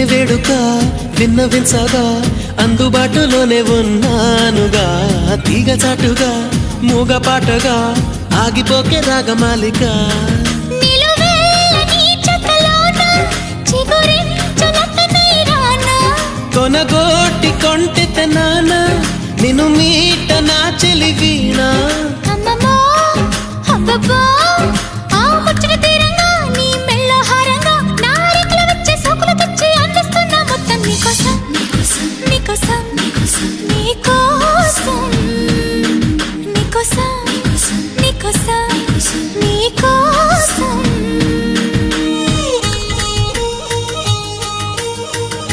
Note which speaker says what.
Speaker 1: వేడుక విన్నవించగా అందుబాటులోనే ఉన్నానుగా తీగ చాటుగా మూగపాటగా ఆగిపోకే రాగమాలిక కొనగోటి కొంటె నాన్న నిన్ను మీట నా చెలివీనా